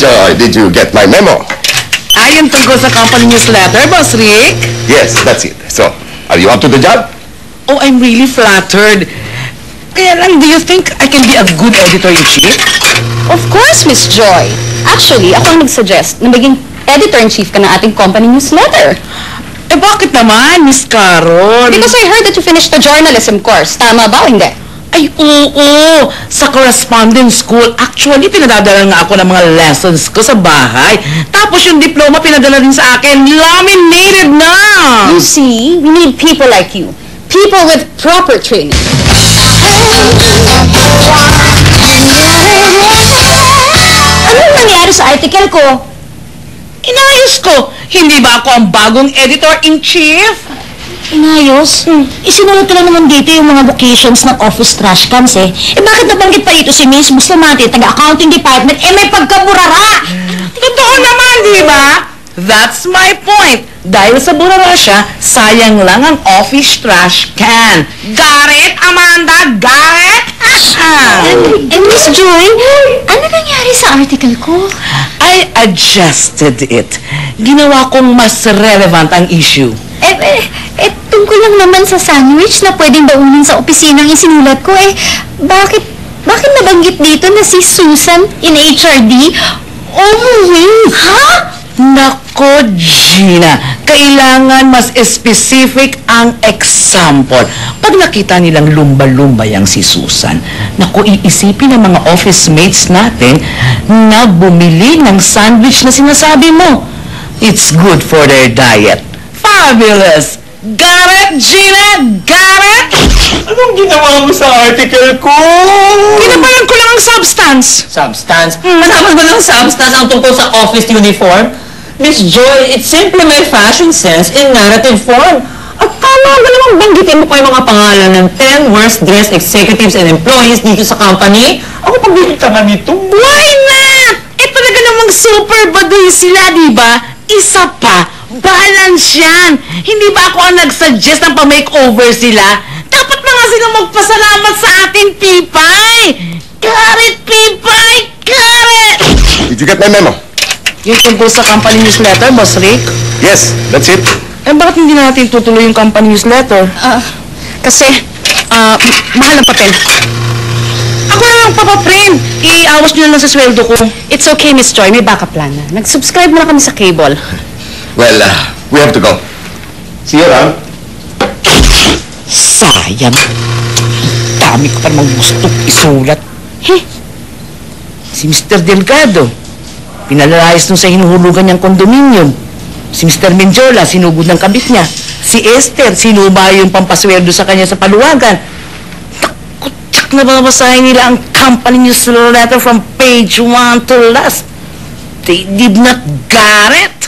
Joy, did you get my memo? Ayon tungkol sa company newsletter, Boss Rick. Yes, that's it. So, are you up to the job? Oh, I'm really flattered. Kaya lang, do you think I can be a good editor-in-chief? Of course, Miss Joy. Actually, ako ang nag-suggest na maging editor-in-chief ka ng ating company newsletter. Eh, bakit naman, Miss Carol? Because I heard that you finished the journalism course. Tama ba o hindi? Ay, oo. Sa correspondence school, actually, pinadadala nga ako ng mga lessons ko sa bahay. Tapos yung diploma, pinadala din sa akin. Laminated na! You see, we need people like you. People with proper training. Anong nangyari sa article ko? Inayos ko. Hindi ba ako ang bagong editor-in-chief? Inayos? Isinulat ko lang naman dito yung mga vocations ng office trash cans eh. Eh bakit nabanggit pa dito si Miss Bustamante, taga-accounting department, eh may pagkaburara! Totoo naman, di ba? That's my point. Dahil sa burara siya, sayang lang ang office trash can. Got it, Amanda? Got it? Eh Miss Joy, ano nangyari sa article ko? I adjusted it. Ginawa kong mas relevant ang issue. Tungkol lang naman sa sandwich na pwedeng baunin sa opisinang isinulat ko eh. Bakit nabanggit dito na si Susan in HRD? Ha? Nako, Gina, kailangan mas specific ang example. Pag nakita nilang lumba-lumba yang si Susan, naku, iisipin ng mga office mates natin na bumili ng sandwich na sinasabi mo. It's good for their diet. Fabulous! Got it, Gina? Got it? Anong ginawa mo sa article ko? Pinapalan ko lang ang substance. Substance? Kasama ba ng substance ang tungkol sa office uniform? Miss Joy, it's simply my fashion sense in narrative form. At tama ba namang banggitin mo pa yung mga pangalan ng 10 worst dressed executives and employees dito sa company? Ako pagbibigta nga nito. Why not? Eh talaga namang super baduy sila, di ba? Isa pa, balance yan. Hindi ba ako ang nag-suggest ng pa-makeover sila? Dapat mga sila magpasalamat sa atin, Pipay! Got it, Pipay! Got it! Did you get my memo? Yung tungkol sa company newsletter, Boss Rick? Yes, that's it. Eh, bakit hindi natin tutuloy yung company newsletter? Kasi, mahal ang papel. Ako na lang papaprint. Iawas nyo na lang sa sweldo ko. It's okay, Miss Joy. May backup plan na. Nag-subscribe na kami sa cable. Well, we have to go. See you around. Sayang. Dami ko pa namang gustong isulat. Si Mr. Delgado, pinalayas nung sa hinuhulugan niyang kondominium. Si Mr. Menjola, sinugod ng kabit niya. Si Esther, sinuba yung pampasweldo sa kanya sa paluwagan. Takutsak na babasahin nila ang company newsletter from page 1 to last. They did not got it.